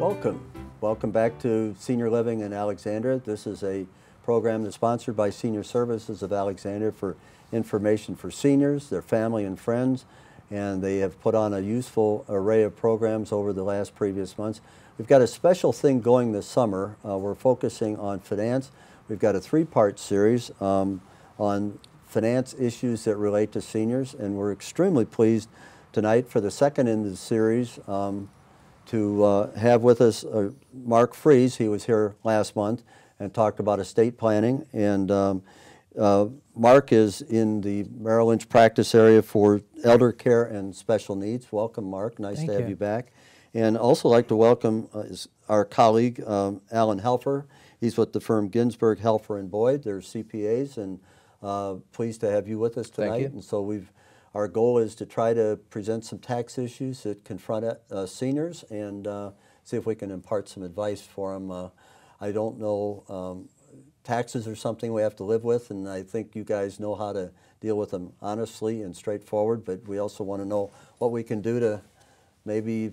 Welcome. Welcome back to Senior Living in Alexandria. This is a program that's sponsored by Senior Services of Alexandria for information for seniors, their family and friends, and they have put on a useful array of programs over the previous months. We've got a special thing going this summer. We're focusing on finance. We've got a three-part series on finance issues that relate to seniors, and we're extremely pleased tonight for the second in the series to have with us Mark Fries. He was here last month and talked about estate planning, and Mark is in the Merrill Lynch practice area for elder care and special needs. Welcome, Mark. Nice to have you back. And also like to welcome our colleague, Alan Helfer. He's with the firm Ginsberg, Helfer, and Boyd. They're CPAs, and pleased to have you with us tonight. Thank you. And so our goal is to try to present some tax issues that confront seniors and see if we can impart some advice for them. I don't know, taxes are something we have to live with, and I think you guys know how to deal with them honestly and straightforward, but we also want to know what we can do to maybe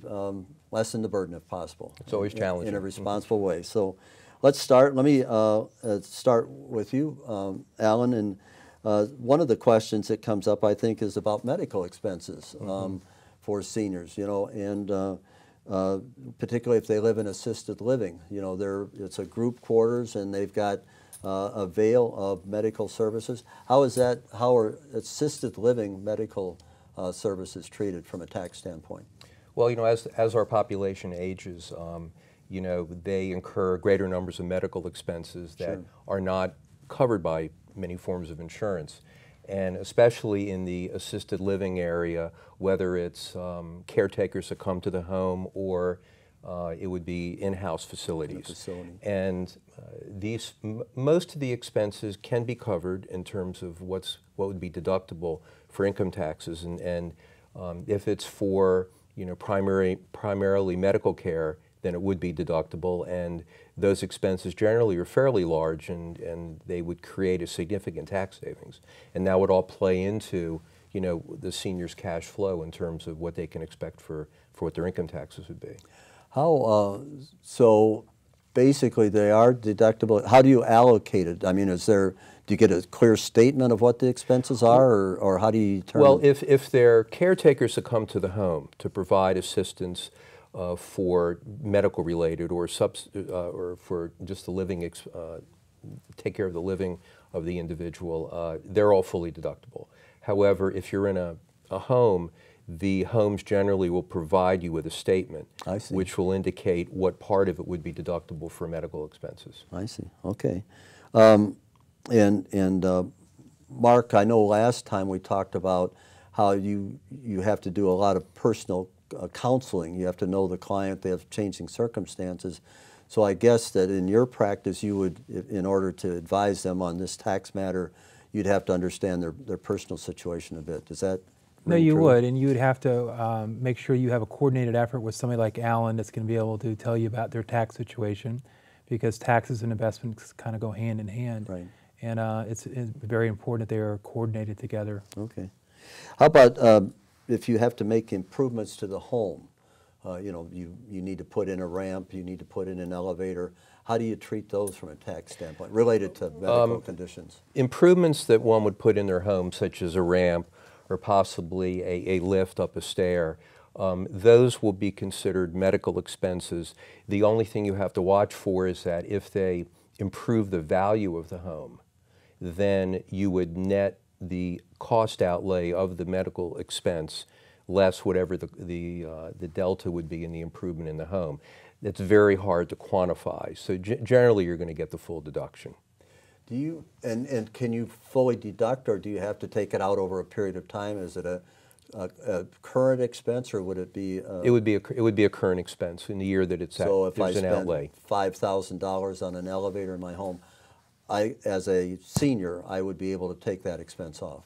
lessen the burden if possible. It's always challenging. In a responsible way. So let's start. Let me start with you, Alan, and one of the questions that comes up, I think, is about medical expenses for seniors, you know, and particularly if they live in assisted living. You know, it's a group quarters and they've got a veil of medical services. How are assisted living medical services treated from a tax standpoint? Well, you know, as our population ages, you know, they incur greater numbers of medical expenses that are not covered by many forms of insurance. And especially in the assisted living area, whether it's caretakers that come to the home or it would be in-house facilities. And most of the expenses can be covered in terms of what would be deductible for income taxes. And if it's for, you know, primarily medical care, then it would be deductible, and those expenses generally are fairly large, and they would create a significant tax savings. And that would all play into, you know, the seniors' cash flow in terms of what they can expect for what their income taxes would be. How, so basically they are deductible. How do you allocate it? I mean, do you get a clear statement of what the expenses are, or how do you determine? Well, if they're caretakers that come to the home to provide assistance for medical related or for just the living, take care of the living of the individual, they're all fully deductible. However, if you're in a home, the homes generally will provide you with a statement which will indicate what part of it would be deductible for medical expenses. I see. Okay. Mark, I know last time we talked about how you have to do a lot of personal counseling. You have to know the client. They have changing circumstances. So I guess that in your practice, you would, in order to advise them on this tax matter, you'd have to understand their personal situation a bit. Is that No, you would, and you would have to make sure you have a coordinated effort with somebody like Alan that's going to be able to tell you about their tax situation, because taxes and investments kind of go hand in hand. Right. And it's very important that they are coordinated together. Okay. How about if you have to make improvements to the home? You know, you need to put in a ramp, you need to put in an elevator. How do you treat those from a tax standpoint related to medical conditions? Improvements that one would put in their home, such as a ramp or possibly a lift up a stair, those will be considered medical expenses. The only thing you have to watch for is that if they improve the value of the home, then you would net the cost outlay of the medical expense less whatever the delta would be in the improvement in the home. It's very hard to quantify. So generally you're going to get the full deduction. Do you, and can you fully deduct, or do you have to take it out over a period of time? Is it a current expense, or would it be? It would be a current expense in the year that it's so if I spend outlay. $5,000 on an elevator in my home, as a senior, I would be able to take that expense off.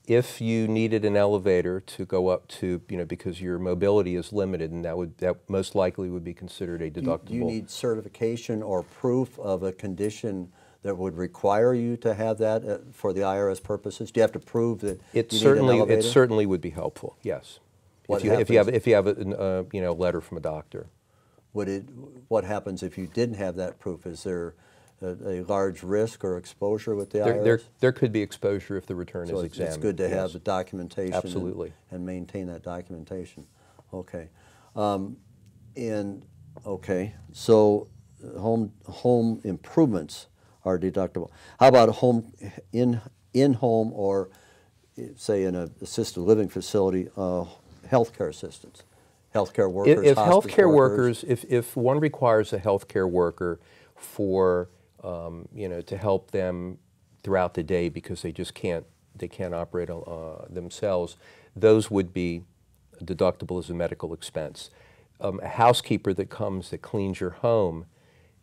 If you needed an elevator to go up to, you know, because your mobility is limited, and that most likely would be considered a deductible. Do you need certification or proof of a condition that would require you to have that for the IRS purposes? Do you have to prove that it you need an elevator? It certainly would be helpful. Yes. If you have a letter from a doctor. what happens if you didn't have that proof? Is there a large risk or exposure with the IRS? There could be exposure if the return is examined. It's good to have the documentation. Absolutely. And maintain that documentation. Okay. Okay, so home improvements are deductible. How about in-home or, say, in an assisted living facility, healthcare assistance? Healthcare workers, if hospice healthcare workers, if one requires a healthcare worker for to help them throughout the day because they can't operate themselves, those would be deductible as a medical expense. A housekeeper that cleans your home,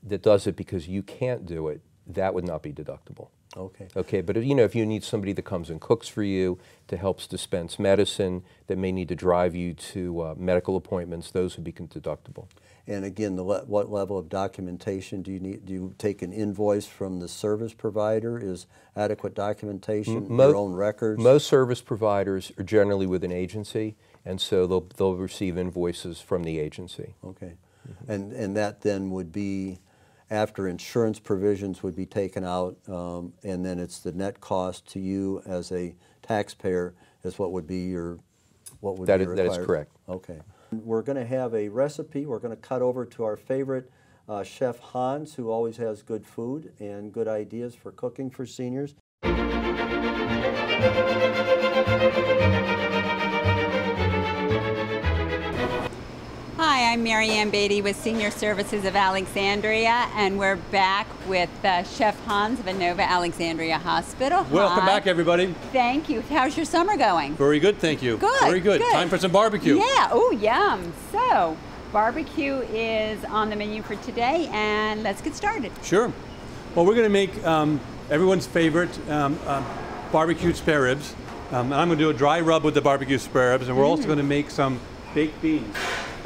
that does it because you can't do it, that would not be deductible. Okay. Okay, but if you need somebody that comes and cooks for you, that helps dispense medicine, that may need to drive you to medical appointments, those would be deductible. And again, what level of documentation do you need? Do you take an invoice from the service provider? Is adequate documentation, your own records? Most service providers are generally with an agency, and so they'll receive invoices from the agency. Okay. And that then would be after insurance provisions would be taken out, and then it's the net cost to you as a taxpayer is what would be your, what would be required? That is correct. Okay. We're going to have a recipe. We're going to cut over to our favorite Chef Hans, who always has good food and good ideas for cooking for seniors. Hi, I'm Mary Ann Beatty with Senior Services of Alexandria, and we're back with Chef Hans of Inova Alexandria Hospital. Welcome Hi. back, everybody. Thank you. How's your summer going? Very good, thank you. Good. Very good. Good. Time for some barbecue. Yeah. Oh, yum. So, barbecue is on the menu for today, and let's get started. Sure. Well, we're going to make everyone's favorite barbecued spare ribs. And I'm going to do a dry rub with the barbecue spare ribs, and we're also going to make some baked beans.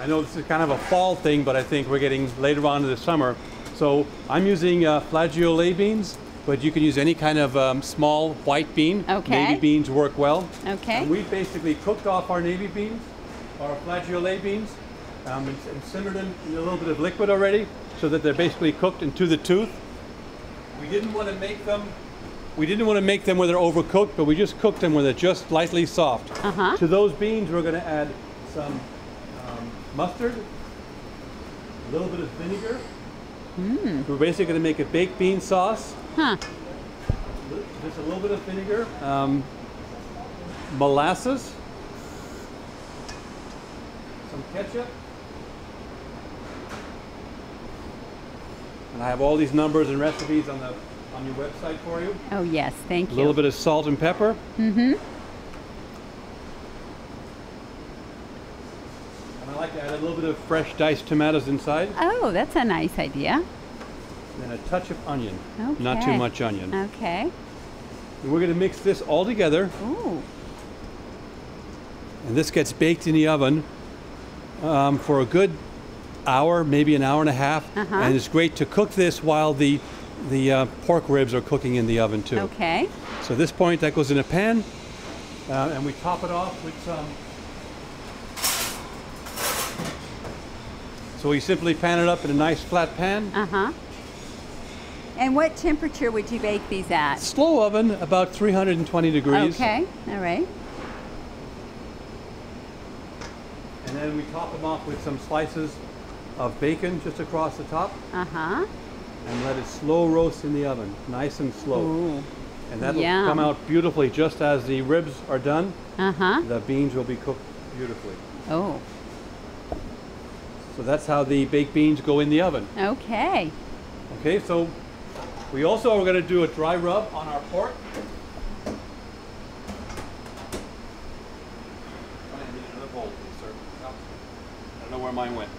I know this is kind of a fall thing, but I think we're getting later on in the summer. So I'm using flageolet beans, but you can use any kind of small white bean. Okay. Navy beans work well. Okay. And we basically cooked off our navy beans, our flageolet beans, and simmered them in a little bit of liquid already, so that they're basically cooked into the tooth. We didn't want to make them where they're overcooked, but we just cooked them where they're just lightly soft. To those beans, we're going to add some mustard, a little bit of vinegar. We're basically going to make a baked bean sauce. Just a little bit of vinegar, molasses, some ketchup, and I have all these numbers and recipes on your website for you. Oh, yes. Thank you. A little bit of salt and pepper. I like to add a little bit of fresh diced tomatoes inside. Oh, that's a nice idea. And a touch of onion. Okay. Not too much onion. Okay. And we're going to mix this all together. Ooh. And this gets baked in the oven for a good hour, maybe an hour and a half. And it's great to cook this while the pork ribs are cooking in the oven too. Okay. So at this point, that goes in a pan, and we top it off with some. So we simply pan it up in a nice flat pan. And what temperature would you bake these at? Slow oven, about 320 degrees. Okay. All right. And then we top them off with some slices of bacon just across the top. And let it slow roast in the oven, nice and slow. Ooh. And that'll come out beautifully just as the ribs are done. The beans will be cooked beautifully. Oh. So that's how the baked beans go in the oven. Okay. Okay, so we also are going to do a dry rub on our pork. I need another bowl, please, sir. Oh, I don't know where mine went.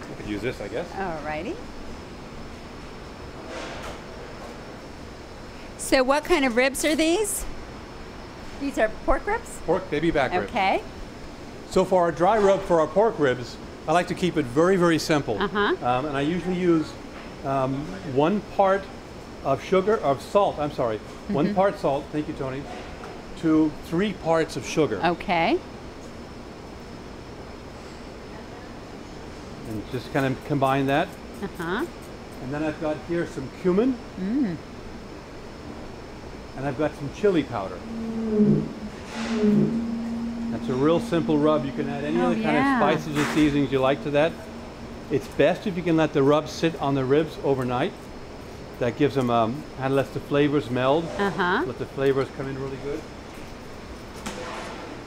I could use this, I guess. All righty. So what kind of ribs are these? These are pork ribs? Pork baby back ribs. Okay. So for our dry rub for our pork ribs, I like to keep it very, very simple. And I usually use 1 part of salt, 1 part salt, thank you, Tony, to 3 parts of sugar. Okay. And just kind of combine that. Uh-huh. And then I've got here some cumin. Mm. And I've got some chili powder. That's a real simple rub. You can add any other kind of spices and seasonings you like to that. It's best if you can let the rub sit on the ribs overnight. That gives them, kind of lets the flavors meld. Uh-huh. Let the flavors come in really good.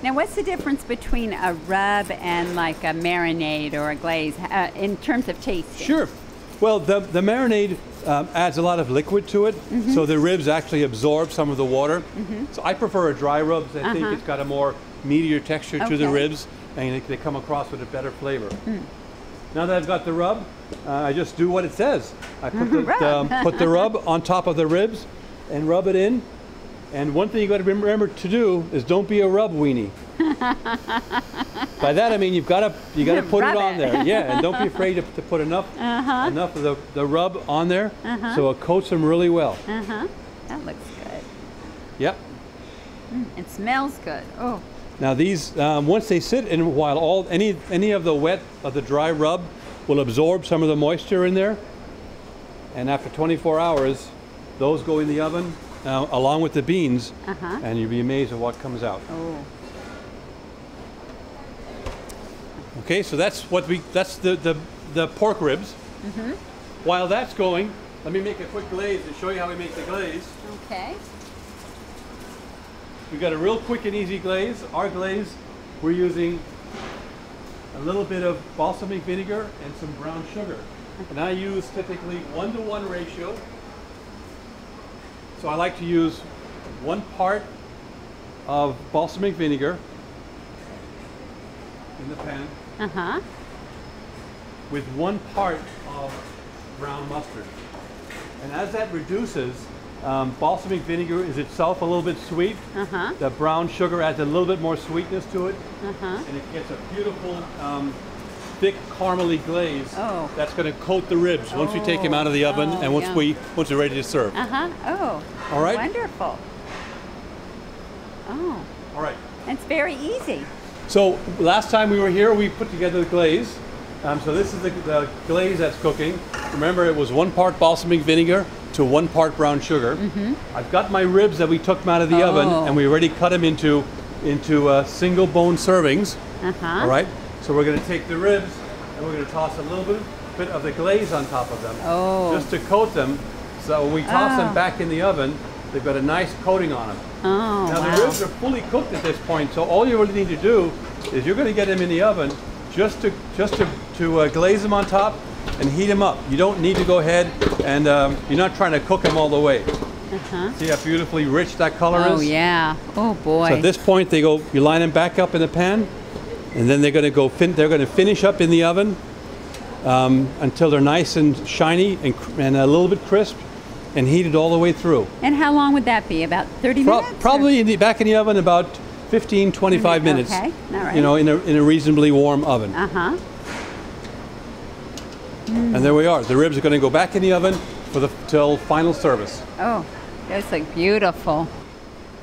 Now, what's the difference between a rub and like a marinade or a glaze in terms of taste? Sure. Well, the marinade adds a lot of liquid to it, so the ribs actually absorb some of the water. So I prefer a dry rub because I think it's got a more meatier texture to the ribs, and they come across with a better flavor. Now that I've got the rub, I just do what it says. I put put the rub on top of the ribs and rub it in. And one thing you got to remember to do is don't be a rub weenie. By that I mean you got to put it on there. Yeah, and don't be afraid to put enough of the rub on there so it coats them really well. That looks good. Yep. It smells good. Oh. Now these once they sit in a while, any of the wet of the dry rub will absorb some of the moisture in there. And after 24 hours, those go in the oven. Along with the beans, and you'll be amazed at what comes out. Oh. Okay, so that's the pork ribs. While that's going, let me make a quick glaze and show you how we make the glaze. Okay. We've got a real quick and easy glaze. Our glaze, we're using a little bit of balsamic vinegar and some brown sugar. And I use typically 1-to-1 ratio. So I like to use 1 part of balsamic vinegar in the pan with 1 part of brown mustard. And as that reduces, balsamic vinegar is itself a little bit sweet. The brown sugar adds a little bit more sweetness to it. And it gets a beautiful thick caramely glaze that's going to coat the ribs once we take them out of the oven and once we're ready to serve. Oh. All right. Wonderful. Oh. All right. It's very easy. So last time we were here, we put together the glaze. So this is the glaze that's cooking. Remember, it was 1 part balsamic vinegar to 1 part brown sugar. I've got my ribs that we took them out of the oven, and we already cut them into single bone servings. All right. So we're going to take the ribs and we're going to toss a little bit of the glaze on top of them, just to coat them. So when we toss them back in the oven, they've got a nice coating on them. Now the ribs are fully cooked at this point, so all you really need to do is you're going to get them in the oven just to glaze them on top and heat them up. You don't need to go ahead and you're not trying to cook them all the way. See how beautifully rich that color is? Oh yeah. Oh boy. So at this point, you line them back up in the pan. And then they're going to finish up in the oven until they're nice and shiny and a little bit crisp, and heated all the way through. And how long would that be? About 30 minutes? Probably back in the oven about 15, 25 minutes. Okay, all right. You know, in a reasonably warm oven. And there we are. The ribs are going to go back in the oven till final service. Oh, those look beautiful.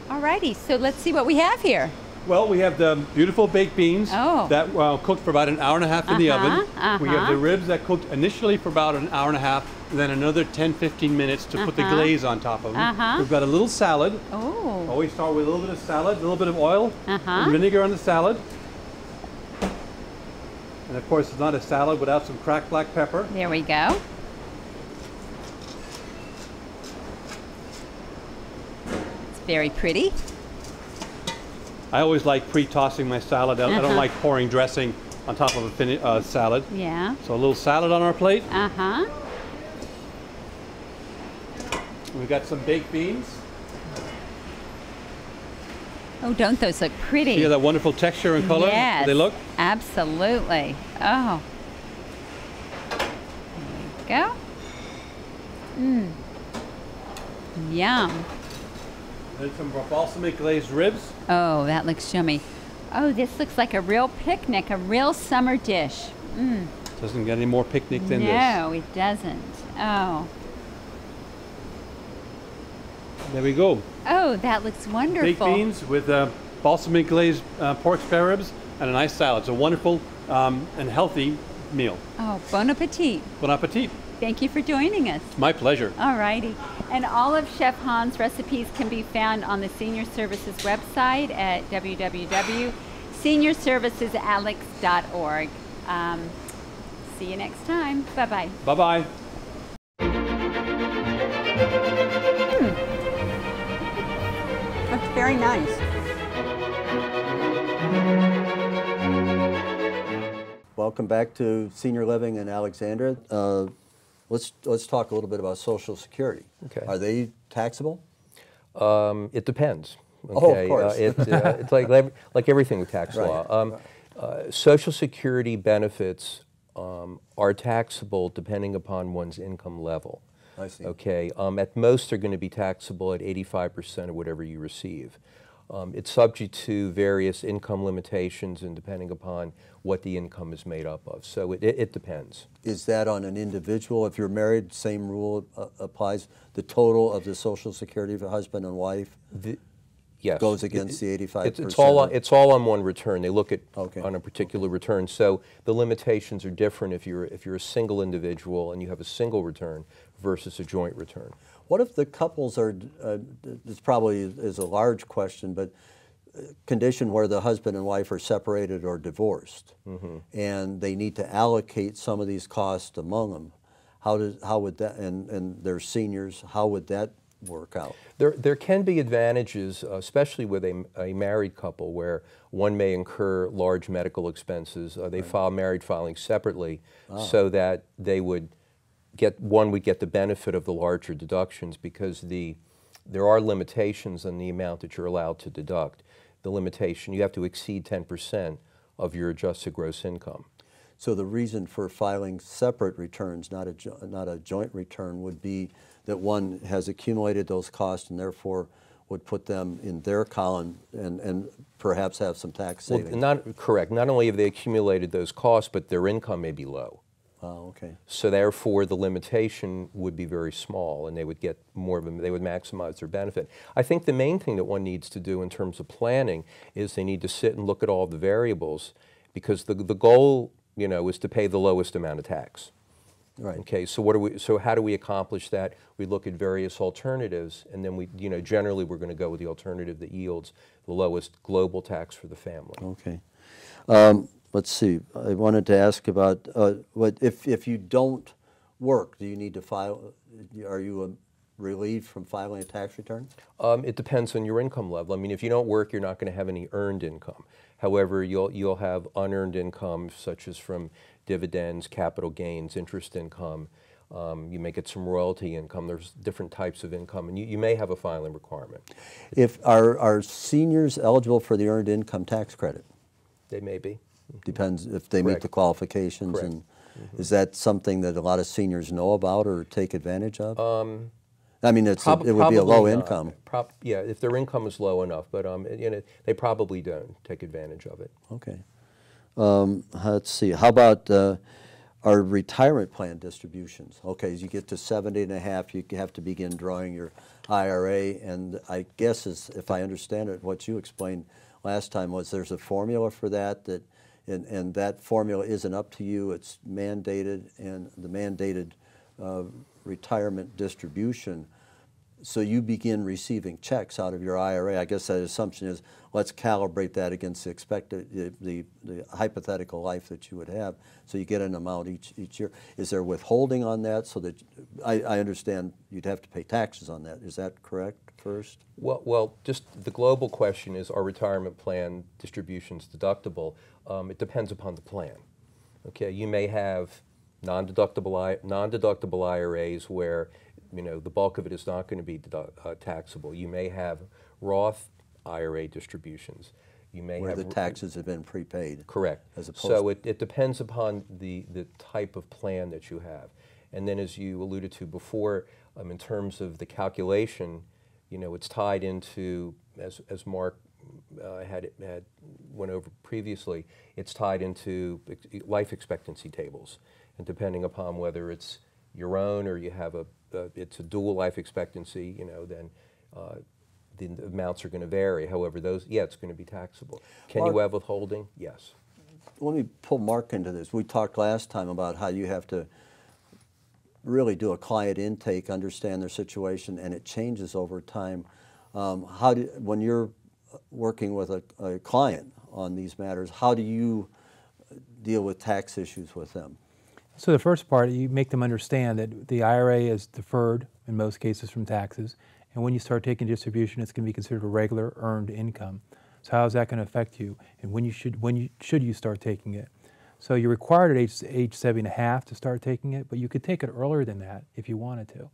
All righty, so let's see what we have here. Well, we have the beautiful baked beans that cooked for about an hour and a half in the oven. We have the ribs that cooked initially for about an hour and a half, and then another 10-15 minutes to put the glaze on top of them. We've got a little salad. Oh. Always start with a little bit of salad, a little bit of oil, and vinegar on the salad. And of course, it's not a salad without some cracked black pepper. There we go. It's very pretty. I always like pre-tossing my salad. I don't like pouring dressing on top of a salad. Yeah. So a little salad on our plate. We've got some baked beans. Oh, don't those look pretty? See that wonderful texture and color? Yes. They look? Absolutely. Oh. There we go. Yum. Then some balsamic glazed ribs. Oh, that looks yummy. Oh, this looks like a real picnic, a real summer dish. Doesn't get any more picnic than this. No, it doesn't. Oh. There we go. Oh, that looks wonderful. Baked beans with balsamic glazed pork spare ribs and a nice salad. It's a wonderful and healthy meal. Oh, bon appetit. Bon appetit. Thank you for joining us. My pleasure. All righty. And all of Chef Han's recipes can be found on the Senior Services website at www.seniorservicesalex.org. See you next time. Bye-bye. Bye-bye. That's very nice. Welcome back to Senior Living in Alexandria. Let's talk a little bit about Social Security. Okay. Are they taxable? It depends. Oh, Okay? of course. It's like everything with tax Right. law. Social Security benefits are taxable depending upon one's income level. I see. Okay. At most, they're going to be taxable at 85% of whatever you receive. It's subject to various income limitations and depending upon what the income is made up of. So it depends. Is that on an individual? If you're married, same rule applies? The total of the Social Security of a husband and wife Yes. goes against the 85%? It's all on one return. They look at Okay. on a particular return. So the limitations are different if you're a single individual and you have a single return versus a joint return. What if the couples are, this probably is a large question, but condition where the husband and wife are separated or divorced, and they need to allocate some of these costs among them? How would that, and they're seniors, how would that work out? There can be advantages, especially with a married couple, where one may incur large medical expenses. They file married filings separately, so that they would one would get the benefit of the larger deductions because there are limitations on the amount that you're allowed to deduct. The limitation, you have to exceed 10% of your adjusted gross income. So the reason for filing separate returns, not a joint return, would be that one has accumulated those costs and therefore would put them in their column and perhaps have some tax savings. Well, correct. Not only have they accumulated those costs, but their income may be low. Oh, okay. So therefore, the limitation would be very small, and they would get more of them. They would maximize their benefit. I think the main thing that one needs to do in terms of planning is they need to sit and look at all the variables, because the goal, is to pay the lowest amount of tax. Right. Okay. So how do we accomplish that? We look at various alternatives, and then generally we're going to go with the alternative that yields the lowest global tax for the family. Okay. Let's see. I wanted to ask about if you don't work, do you need to file? Are you relieved from filing a tax return? It depends on your income level. I mean, if you don't work, you're not going to have any earned income. However, you'll have unearned income, such as from dividends, capital gains, interest income. You may get some royalty income. There's different types of income, and you may have a filing requirement. Are seniors eligible for the earned income tax credit? They may be. Depends if they meet the qualifications. Correct. And is that something that a lot of seniors know about or take advantage of? I mean, it would be a low income. Yeah, if their income is low enough, but they probably don't take advantage of it. Okay. Let's see. How about our retirement plan distributions? Okay, as you get to 70 and a half, you have to begin drawing your IRA, and I guess, if I understand it, what you explained last time was there's a formula for that, and that formula isn't up to you. It's mandated, and the mandated retirement distribution. So you begin receiving checks out of your IRA. I guess that assumption is, let's calibrate that against the expected, the hypothetical life that you would have. So you get an amount each year. Is there withholding on that? So that I understand you'd have to pay taxes on that. Is that correct? First. Well, just the global question is, are retirement plan distributions deductible? It depends upon the plan. Okay, you may have non-deductible IRAs where the bulk of it is not going to be taxable. You may have Roth IRA distributions. You may where have the taxes have been prepaid. Correct. As opposed so it depends upon the type of plan that you have. And then, as you alluded to before, in terms of the calculation, it's tied into, as Mark had went over previously, it's tied into life expectancy tables. And depending upon whether it's your own or you have it's a dual life expectancy, then the amounts are going to vary. However, it's going to be taxable. Can you have withholding? Yes. let me pull Mark into this. We talked last time about how you have to really do a client intake, understand their situation, and it changes over time. When you're working with a client on these matters, how do you deal with tax issues with them? So the first part, you make them understand that the IRA is deferred in most cases from taxes, and when you start taking distribution, it's going to be considered a regular earned income. So how is that going to affect you, and when should you start taking it? So you're required at age 70.5 to start taking it, but you could take it earlier than that if you wanted to.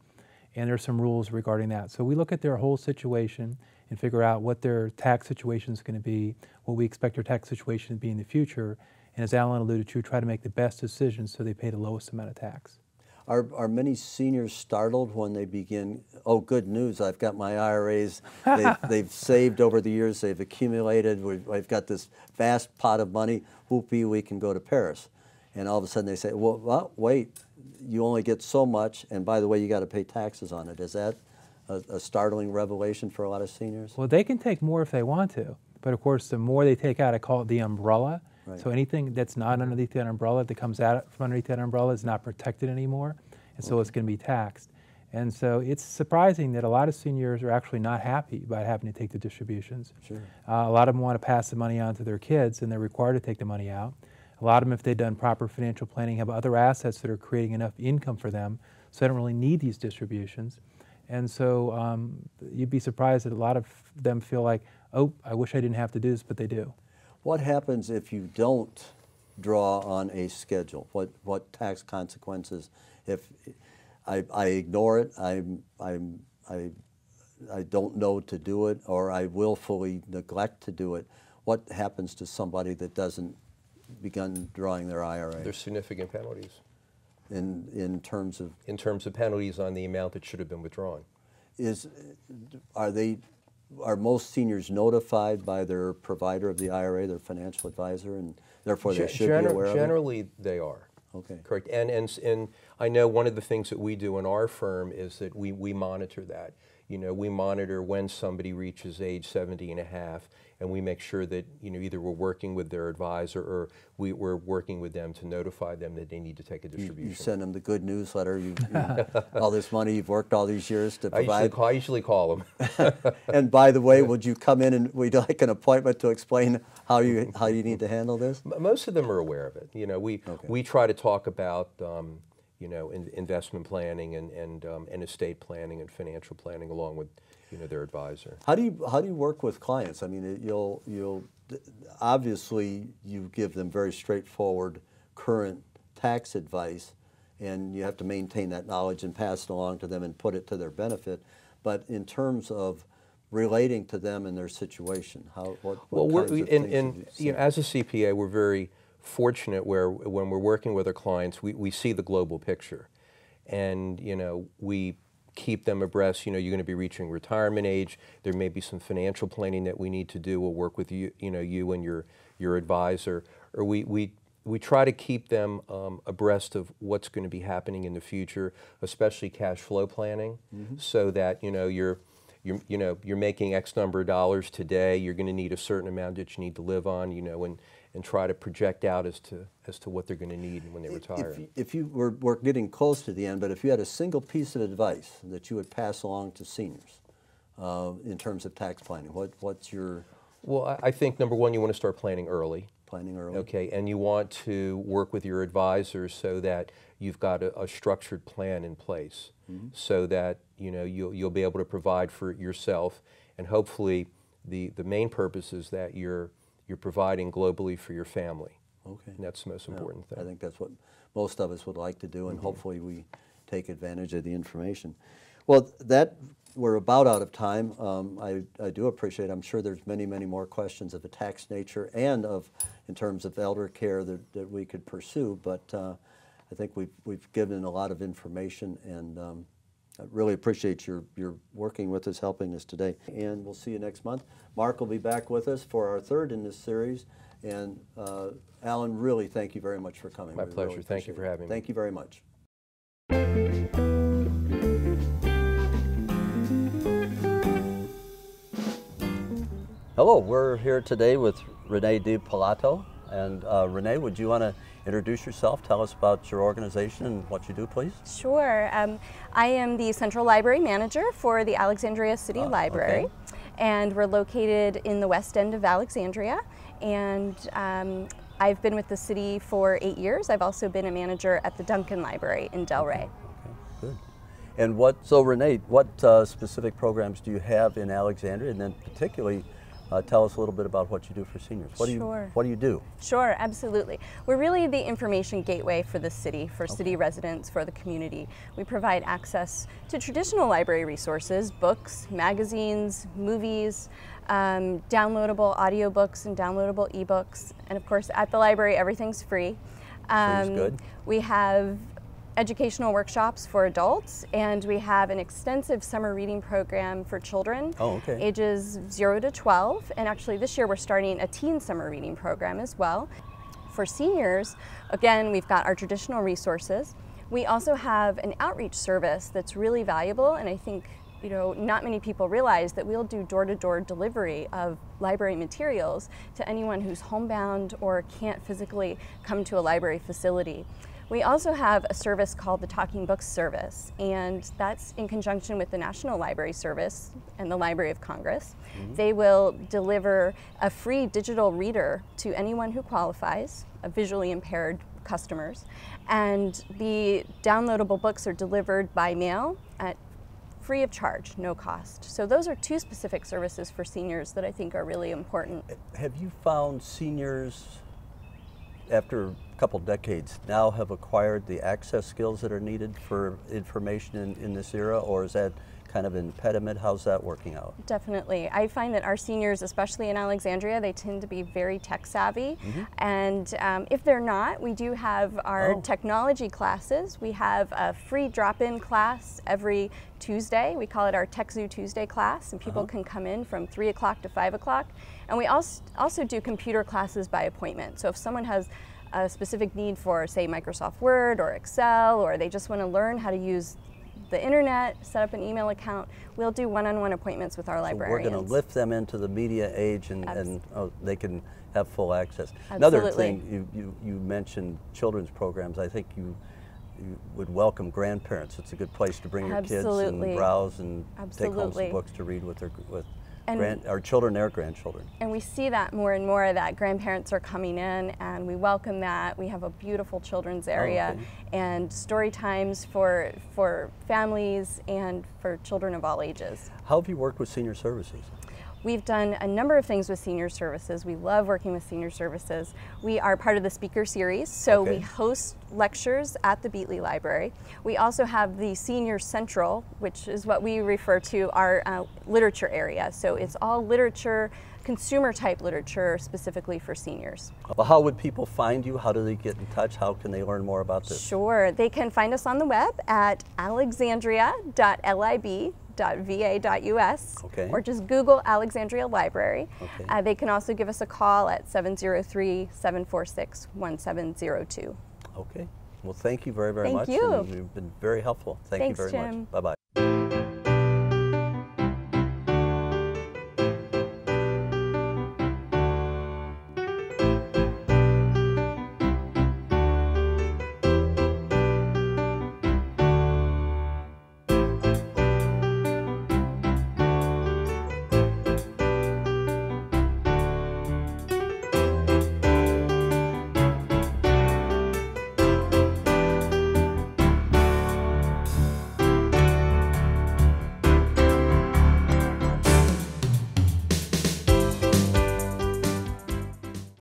And there's some rules regarding that. So we look at their whole situation and figure out what their tax situation is going to be, what we expect their tax situation to be in the future, and as Alan alluded to, try to make the best decisions so they pay the lowest amount of tax. Are many seniors startled when they begin, oh, good news, I've got my IRAs, they've saved over the years, they've accumulated, I've got this vast pot of money, whoopee, we can go to Paris. And all of a sudden they say, well, wait, you only get so much, and by the way, you got to pay taxes on it. Is that a startling revelation for a lot of seniors? Well, they can take more if they want to, but of course, the more they take out, I call it the umbrella. Right. So anything that's not underneath that umbrella, that comes out from underneath that umbrella, is not protected anymore, and so it's going to be taxed. And so it's surprising that a lot of seniors are actually not happy about having to take the distributions. Sure. A lot of them want to pass the money on to their kids, and they're required to take the money out. A lot of them, if they've done proper financial planning, have other assets that are creating enough income for them, so they don't really need these distributions. And so you'd be surprised that a lot of them feel like, oh, I wish I didn't have to do this, but they do. What happens if you don't draw on a schedule? What tax consequences? If I ignore it, I don't know to do it, or I willfully neglect to do it, what happens to somebody that doesn't begin drawing their IRA? There's significant penalties. In terms of? In terms of penalties on the amount that should have been withdrawn. Are most seniors notified by their provider of the IRA, their financial advisor, and therefore they should be aware of it? Generally, they are. Okay. Correct. And I know one of the things that we do in our firm is that we monitor that. You know, we monitor when somebody reaches age 70.5, and we make sure that, you know, either we're working with their advisor or we're working with them to notify them that they need to take a distribution. You send them the good newsletter, all this money you've worked all these years to provide. I usually call them. And by the way, would you come in and we'd like an appointment to explain how you need to handle this? Most of them are aware of it. You know, we try to talk about you know, investment planning and estate planning and financial planning along with, you know, their advisor. How do you work with clients? I mean, you'll obviously you give them very straightforward current tax advice, and you have to maintain that knowledge and pass it along to them and put it to their benefit. But in terms of relating to them and their situation, what kinds of things have you seen? You know, as a CPA, we're very fortunate where when we're working with our clients, we see the global picture, and you know, we keep them abreast. You know, you're going to be reaching retirement age. There may be some financial planning that we need to do. We'll work with you, you know, you and your advisor, or we try to keep them abreast of what's going to be happening in the future, especially cash flow planning, so that you know you're making X number of dollars today. You're going to need a certain amount that you need to live on. You know, and try to project out as to what they're going to need when they retire. If you we're getting close to the end, but if you had a single piece of advice that you would pass along to seniors in terms of tax planning, what's your? Well, I think number one, you want to start planning early. Planning early. Okay, and you want to work with your advisors so that you've got a structured plan in place, so that you know you'll be able to provide for yourself, and hopefully the main purpose is that you're providing globally for your family. Okay. And that's the most important thing. I think that's what most of us would like to do, and hopefully we take advantage of the information. Well, we're about out of time. I do appreciate, I'm sure there's many, many more questions of a tax nature and in terms of elder care that we could pursue, but I think we've given a lot of information, and I really appreciate your working with us, helping us today. And we'll see you next month. Mark will be back with us for our third in this series. And Alan, really thank you very much for coming. My pleasure. Really thank you for having me. Thank you very much. Hello, we're here today with Renee DiPalato. And Renee, would you want to introduce yourself? Tell us about your organization and what you do, please. Sure. I am the Central Library Manager for the Alexandria City Library. Okay. And we're located in the west end of Alexandria. And I've been with the city for 8 years. I've also been a manager at the Duncan Library in Delray. Okay, good. And so Renee, what specific programs do you have in Alexandria? And then particularly, tell us a little bit about what you do for seniors. What do you do? Sure, absolutely. We're really the information gateway for the city, for city residents, for the community. We provide access to traditional library resources, books, magazines, movies, downloadable audiobooks and downloadable ebooks. And of course, at the library, everything's free. Free's good. We have educational workshops for adults, and we have an extensive summer reading program for children ages 0 to 12, and actually this year we're starting a teen summer reading program as well. For seniors, again, we've got our traditional resources. We also have an outreach service that's really valuable, and I think not many people realize that we'll do door-to-door delivery of library materials to anyone who's homebound or can't physically come to a library facility. We also have a service called the Talking Books Service, and that's in conjunction with the National Library Service and the Library of Congress. They will deliver a free digital reader to anyone who qualifies, visually impaired customers, and the downloadable books are delivered by mail at free of charge, no cost. So those are two specific services for seniors that I think are really important. Have you found seniors, after a couple decades, now have acquired the access skills that are needed for information in this era, or is that kind of an impediment? How's that working out? Definitely. I find that our seniors, especially in Alexandria, they tend to be very tech savvy. And if they're not, we do have our technology classes. We have a free drop-in class every Tuesday. We call it our Tech Zoo Tuesday class, and people can come in from 3 o'clock to 5 o'clock. And we also do computer classes by appointment. So if someone has a specific need for, say, Microsoft Word or Excel, or they just want to learn how to use the internet, set up an email account, we'll do one-on-one appointments with our librarians. So we're going to lift them into the media age, and they can have full access. Absolutely. Another thing, you mentioned children's programs. I think you would welcome grandparents. It's a good place to bring your kids and browse and take home some books to read with our children, their grandchildren. And we see that more and more, that grandparents are coming in, and we welcome that. We have a beautiful children's area and story times for families and for children of all ages. How have you worked with Senior Services? We've done a number of things with Senior Services. We love working with Senior Services. We are part of the speaker series, so we host lectures at the Beatley Library. We also have the Senior Central, which is what we refer to our literature area. So it's all literature, consumer type literature specifically for seniors. Well, how would people find you? How do they get in touch? How can they learn more about this? Sure, they can find us on the web at alexandria.lib.va.us, or just Google Alexandria Library. They can also give us a call at 703-746-1702. Okay. Well, thank you very, very much. Thank you. And you've been very helpful. Thank you very much. Bye-bye.